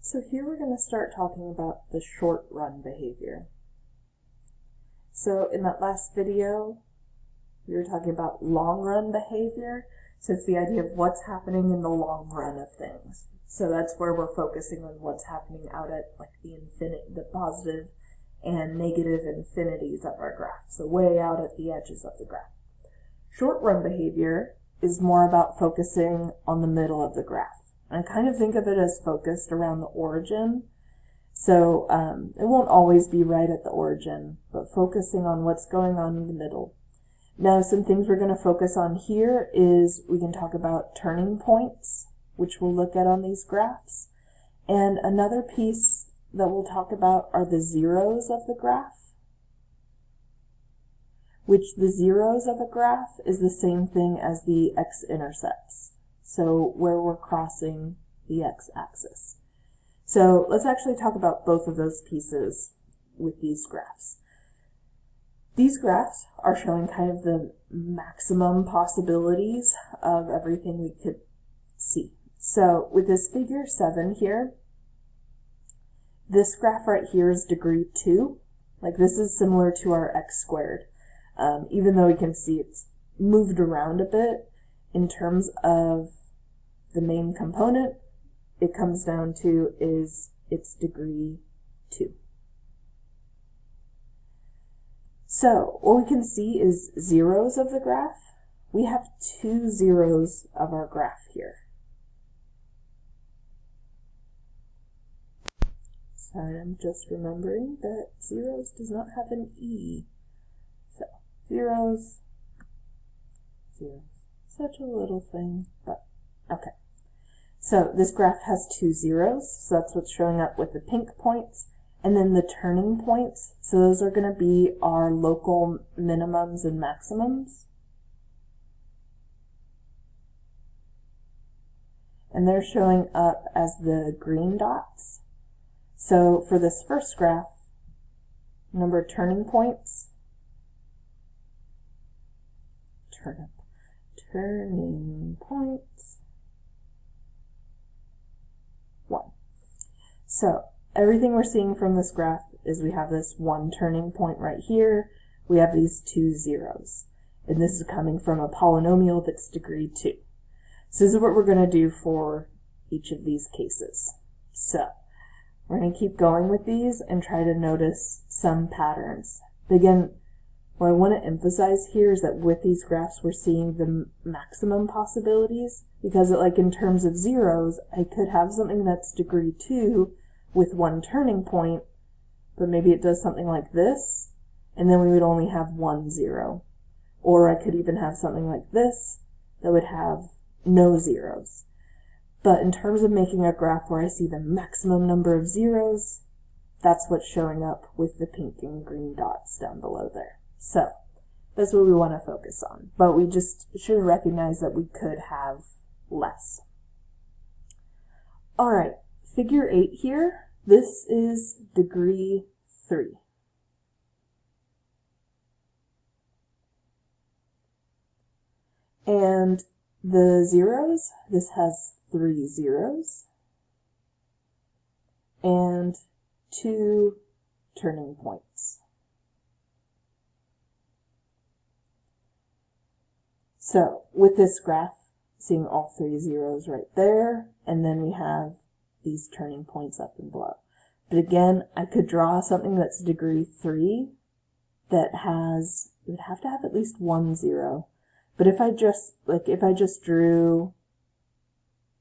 So here we're going to start talking about the short-run behavior. So in that last video, we were talking about long-run behavior. So it's the idea of what's happening in the long run of things. So that's where we're focusing on what's happening out at like the positive and negative infinities of our graph. So way out at the edges of the graph. Short-run behavior is more about focusing on the middle of the graph. I kind of think of it as focused around the origin. So it won't always be right at the origin, but focusing on what's going on in the middle. Now, some things we're going to focus on here is we can talk about turning points, which we'll look at on these graphs. And another piece that we'll talk about are the zeros of the graph, which the zeros of a graph is the same thing as the x-intercepts. So where we're crossing the x-axis. So let's actually talk about both of those pieces with these graphs. These graphs are showing kind of the maximum possibilities of everything we could see. So with this figure 7 here, this graph right here is degree 2. Like this is similar to our x squared. Even though we can see it's moved around a bit, in terms of the main component, it comes down to is its degree 2. So what we can see is zeros of the graph. We have 2 zeros of our graph here. Sorry, I'm just remembering that zeros does not have an E. So zeros, zeros. Such a little thing, but okay. So this graph has 2 zeros, so that's what's showing up with the pink points. And then the turning points, so those are going to be our local minimums and maximums. And they're showing up as the green dots. So for this first graph, number of turning points, turning points, 1. So everything we're seeing from this graph is we have this 1 turning point right here. We have these 2 zeros. And this is coming from a polynomial that's degree 2. So this is what we're going to do for each of these cases. So we're going to keep going with these and try to notice some patterns. But again, what I want to emphasize here is that with these graphs we're seeing the maximum possibilities, because like in terms of zeros, I could have something that's degree 2 with 1 turning point, but maybe it does something like this, and then we would only have 1 zero. Or I could even have something like this that would have no zeros. But in terms of making a graph where I see the maximum number of zeros, that's what's showing up with the pink and green dots down below there. So that's what we want to focus on. But we just should recognize that we could have less. All right, figure 8 here. This is degree 3. And the zeros, this has 3 zeros and 2 turning points. So with this graph, seeing all 3 zeros right there, and then we have these turning points up and below. But again, I could draw something that's degree 3 that has, it would have to have at least 1 zero. But if I just drew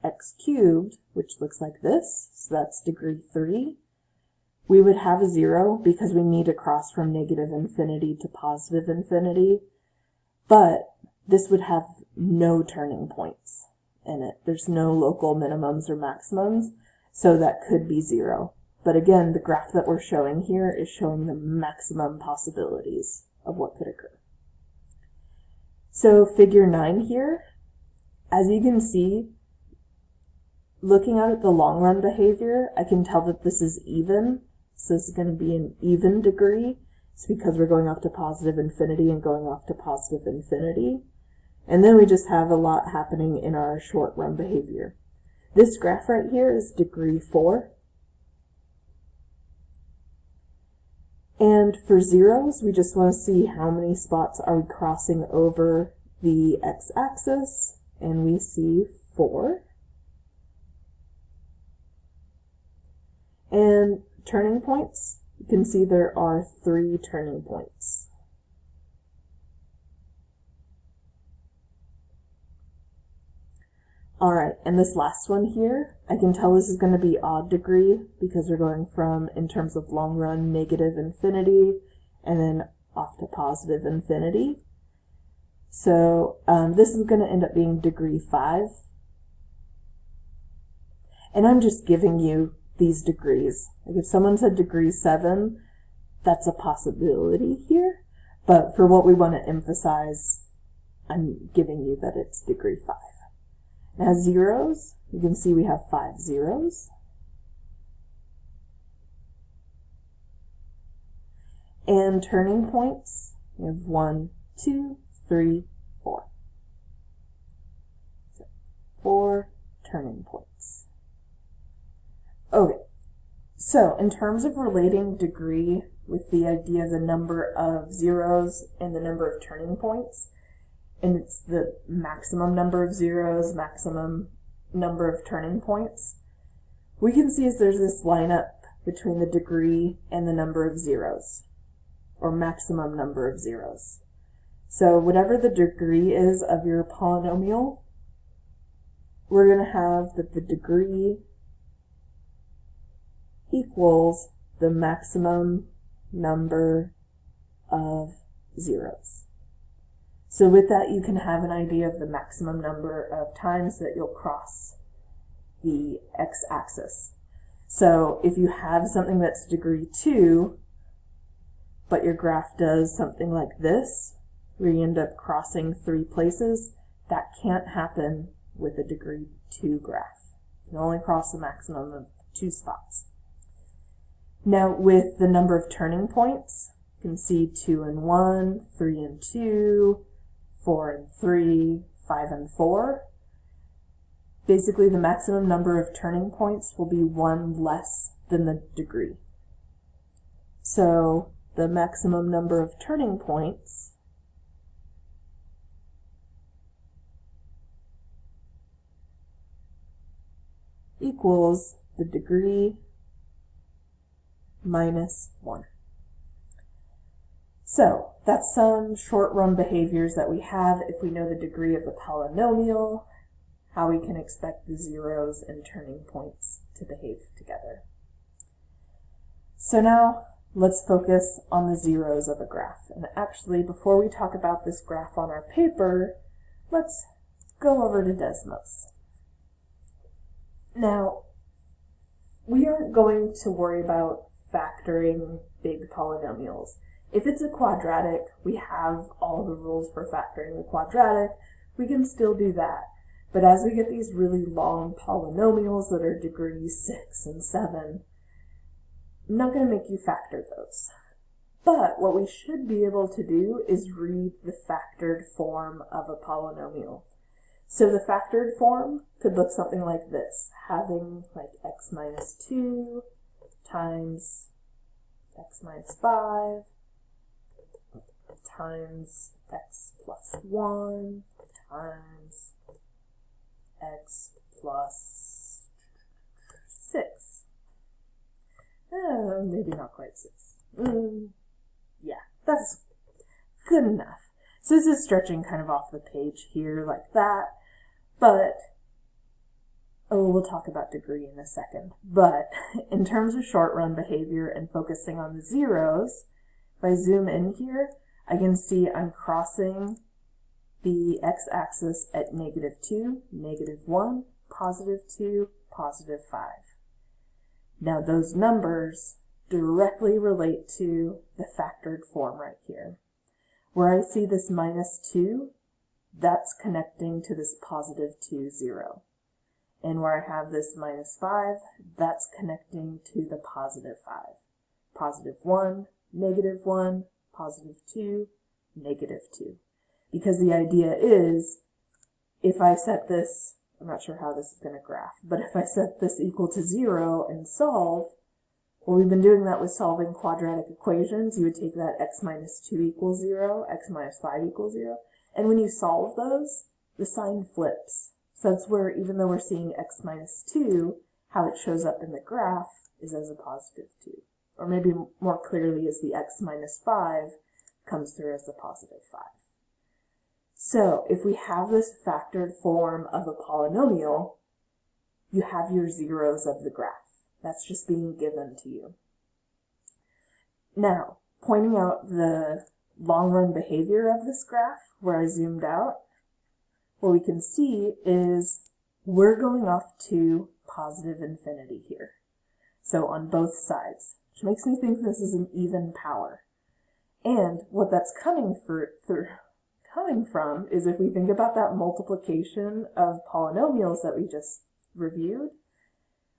x cubed, which looks like this, so that's degree 3, we would have a 0 because we need to cross from negative infinity to positive infinity. But this would have no turning points in it. There's no local minimums or maximums, so that could be 0. But again, the graph that we're showing here is showing the maximum possibilities of what could occur. So figure 9 here, as you can see, looking out at the long run behavior, I can tell that this is even. So this is going to be an even degree. It's because we're going off to positive infinity and going off to positive infinity. And then we just have a lot happening in our short run behavior. This graph right here is degree 4. And for zeros, we just want to see how many spots are we crossing over the x-axis, and we see 4. And turning points, you can see there are 3 turning points. Alright, and this last one here, I can tell this is going to be odd degree because we're going from, in terms of long run, negative infinity, and then off to positive infinity. So this is going to end up being degree 5. And I'm just giving you these degrees. Like if someone said degree 7, that's a possibility here. But for what we want to emphasize, I'm giving you that it's degree 5. Now zeros, you can see we have 5 zeros. And turning points, we have 1, 2, 3, 4. So 4 turning points. Okay, so in terms of relating degree with the idea of the number of zeros and the number of turning points, and it's the maximum number of zeros, maximum number of turning points, we can see as there's this lineup between the degree and the number of zeros, or maximum number of zeros. So whatever the degree is of your polynomial, we're going to have that the degree equals the maximum number of zeros. So with that, you can have an idea of the maximum number of times that you'll cross the x-axis. So if you have something that's degree 2, but your graph does something like this, where you end up crossing 3 places, that can't happen with a degree 2 graph. You can only cross a maximum of 2 spots. Now with the number of turning points, you can see 2 and 1, 3 and 2, 4 and 3, 5 and 4. Basically, the maximum number of turning points will be 1 less than the degree. So the maximum number of turning points equals the degree minus 1. So that's some short-run behaviors that we have if we know the degree of the polynomial, how we can expect the zeros and turning points to behave together. So now let's focus on the zeros of a graph. And actually, before we talk about this graph on our paper, let's go over to Desmos. Now, we aren't going to worry about factoring big polynomials. If it's a quadratic, we have all the rules for factoring the quadratic. We can still do that. But as we get these really long polynomials that are degrees 6 and 7, I'm not going to make you factor those. But what we should be able to do is read the factored form of a polynomial. So the factored form could look something like this, having like x minus 2 times x minus 5 times x plus 1 times x plus 6. Maybe not quite 6. Yeah, that's good enough. So this is stretching kind of off the page here like that, but we'll talk about degree in a second. But in terms of short-run behavior and focusing on the zeros, if I zoom in here, I can see I'm crossing the x-axis at -2, -1, +2, +5. Now those numbers directly relate to the factored form right here. Where I see this -2, that's connecting to this +2, 0. And where I have this -5, that's connecting to the +5. +1, -1, +2, -2. Because the idea is, if I set this, I'm not sure how this is going to graph, but if I set this equal to 0 and solve, Well, we've been doing that with solving quadratic equations. You would take that x minus 2 equals 0, x minus 5 equals 0, and when you solve those, the sign flips. So that's where, even though we're seeing x minus 2, how it shows up in the graph is as a positive 2. Or maybe more clearly as the x minus 5 comes through as a positive 5. So if we have this factored form of a polynomial, you have your zeros of the graph. That's just being given to you. Now, pointing out the long-run behavior of this graph, where I zoomed out, what we can see is we're going off to positive infinity here. So on both sides, which makes me think this is an even power. And what that's coming from is, if we think about that multiplication of polynomials that we just reviewed,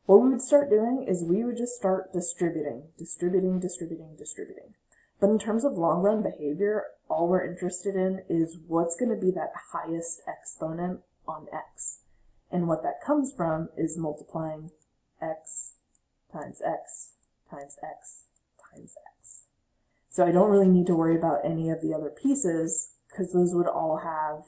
what we would start doing is we would just start distributing. But in terms of long-run behavior, all we're interested in is what's going to be that highest exponent on x. And what that comes from is multiplying x times x times x times x. So I don't really need to worry about any of the other pieces, because those would all have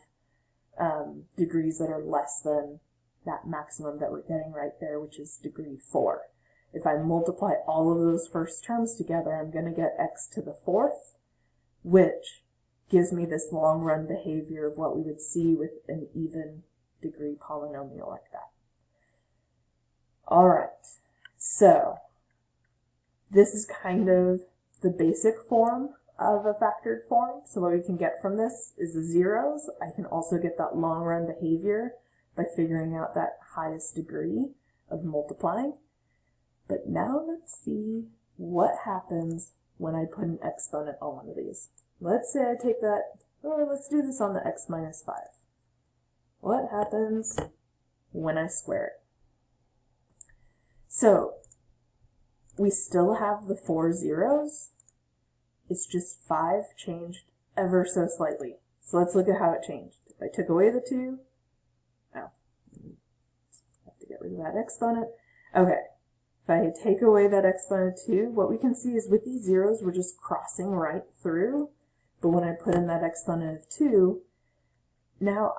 degrees that are less than that maximum that we're getting right there, which is degree 4. If I multiply all of those first terms together, I'm going to get x to the 4th, which gives me this long-run behavior of what we would see with an even degree polynomial like that. All right, so this is kind of the basic form of a factored form. So what we can get from this is the zeros. I can also get that long-run behavior by figuring out that highest degree of multiplying. But now let's see what happens when I put an exponent on one of these. Let's say I take that, or let's do this on the x minus 5. What happens when I square it? So we still have the 4 zeros. It's just 5 changed ever so slightly. So let's look at how it changed. If I took away the 2, have to get rid of that exponent. Okay, if I take away that exponent 2, what we can see is with these zeros, we're just crossing right through. But when I put in that exponent of 2, now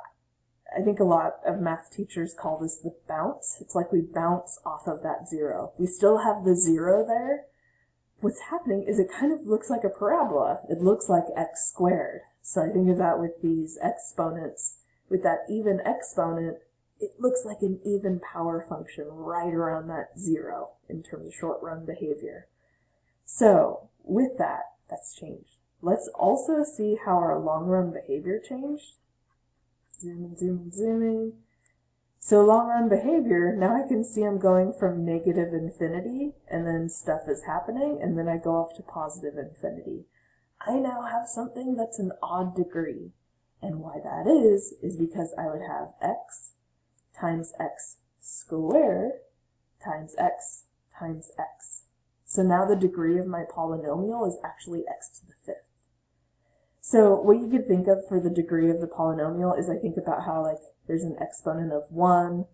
I think a lot of math teachers call this the bounce. It's like we bounce off of that 0. We still have the 0 there. What's happening is it kind of looks like a parabola. It looks like x squared. So I think of that with these exponents. With that even exponent, it looks like an even power function right around that 0 in terms of short-run behavior. So with that, that's changed. Let's also see how our long-run behavior changed. Zooming. So long-run behavior, now I can see I'm going from negative infinity, and then stuff is happening, and then I go off to positive infinity. I now have something that's an odd degree. And why that is because I would have x times x squared times x times x. So now the degree of my polynomial is actually x to the 5th. So what you could think of for the degree of the polynomial is, I think about how, like, there's an exponent of 1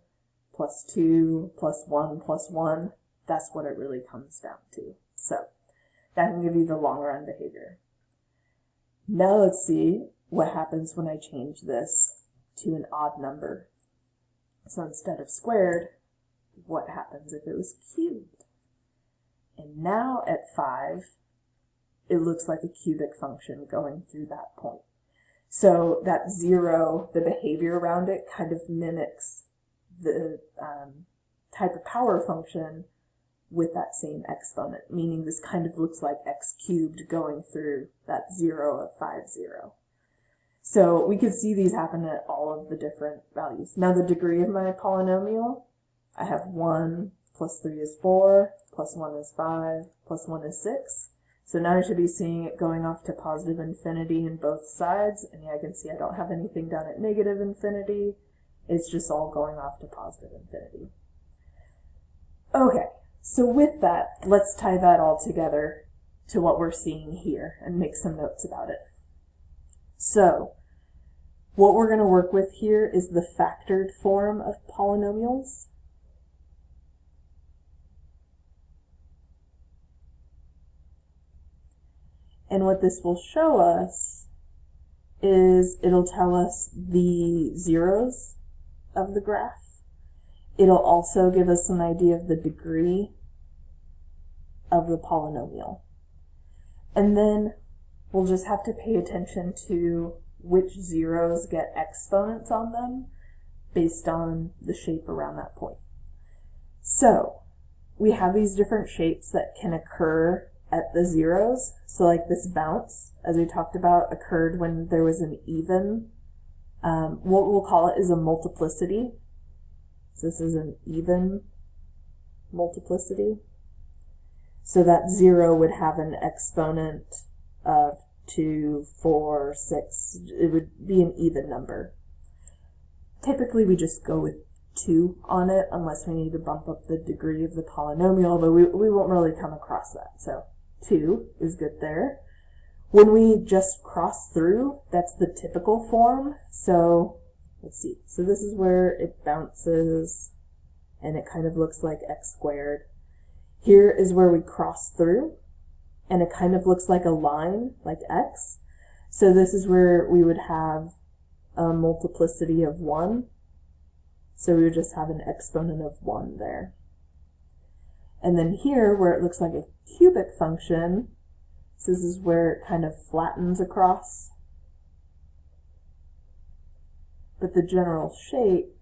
plus 2 plus 1 plus 1. That's what it really comes down to. So that can give you the long-run behavior. Now let's see what happens when I change this to an odd number. So instead of squared, what happens if it was cubed? And now at 5, it looks like a cubic function going through that point. So that 0, the behavior around it kind of mimics the type of power function with that same exponent, meaning this kind of looks like x cubed going through that 0 of 5, 0. So we could see these happen at all of the different values. Now the degree of my polynomial, I have 1 plus 3 is 4, plus 1 is 5, plus 1 is 6. So now I should be seeing it going off to positive infinity in both sides. And yeah, I can see I don't have anything down at negative infinity. It's just all going off to positive infinity. Okay, so with that, let's tie that all together to what we're seeing here and make some notes about it. So what we're going to work with here is the factored form of polynomials. And what this will show us is it'll tell us the zeros of the graph. It'll also give us an idea of the degree of the polynomial. And then we'll just have to pay attention to which zeros get exponents on them based on the shape around that point. So we have these different shapes that can occur at the zeros. So like this bounce, as we talked about, occurred when there was an even, what we'll call it is a multiplicity. So this is an even multiplicity. So that 0 would have an exponent of 2, 4, 6. It would be an even number. Typically we just go with 2 on it unless we need to bump up the degree of the polynomial, but we won't really come across that. So 2 is good there. When we just cross through, that's the typical form. So let's see. So this is where it bounces and it kind of looks like x squared. Here is where we cross through and it kind of looks like a line, like x. So this is where we would have a multiplicity of 1. So we would just have an exponent of 1 there. And then here, where it looks like a cubic function, so this is where it kind of flattens across. But the general shape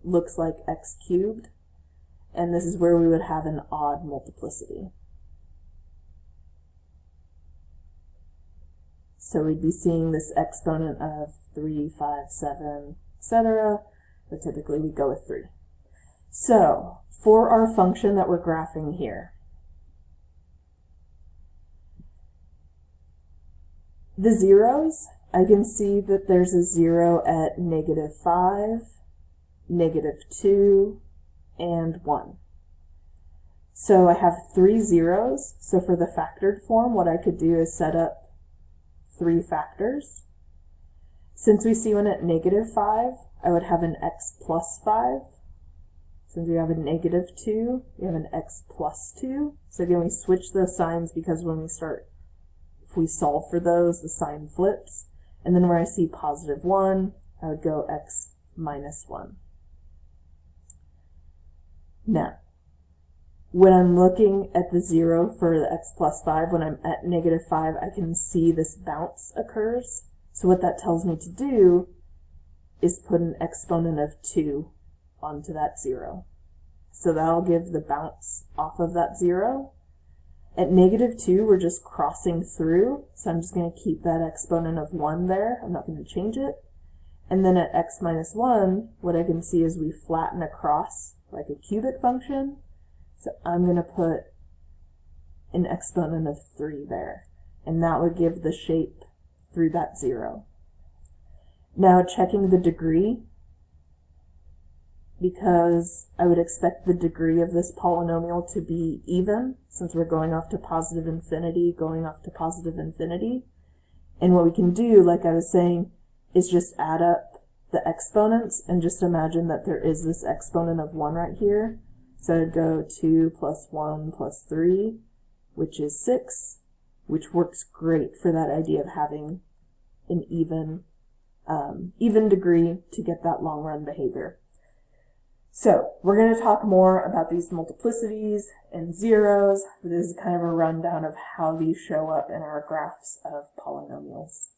looks like x cubed. And this is where we would have an odd multiplicity. So we'd be seeing this exponent of 3, 5, 7, etc. But typically we go with 3. So for our function that we're graphing here, the zeros, I can see that there's a 0 at -5, -2, and 1. So I have 3 zeros. So for the factored form, what I could do is set up 3 factors. Since we see one at -5, I would have an x plus 5. Since we have a -2, we have an x plus 2. So again, we switch those signs because when we start, if we solve for those, the sign flips. And then where I see +1, I would go x minus 1. Now, when I'm looking at the 0 for the x plus 5, when I'm at -5, I can see this bounce occurs. So what that tells me to do is put an exponent of 2 onto that 0. So that'll give the bounce off of that 0. At -2, we're just crossing through, so I'm just going to keep that exponent of 1 there. I'm not going to change it. And then at x minus 1, what I can see is we flatten across like a cubic function. So I'm going to put an exponent of 3 there. And that would give the shape through that 0. Now checking the degree, because I would expect the degree of this polynomial to be even, since we're going off to positive infinity, going off to positive infinity. And what we can do, like I was saying, is just add up the exponents and just imagine that there is this exponent of 1 right here. So I'd go 2 plus 1 plus 3, which is 6, which works great for that idea of having an even degree to get that long run behavior. So we're going to talk more about these multiplicities and zeros. This is kind of a rundown of how these show up in our graphs of polynomials.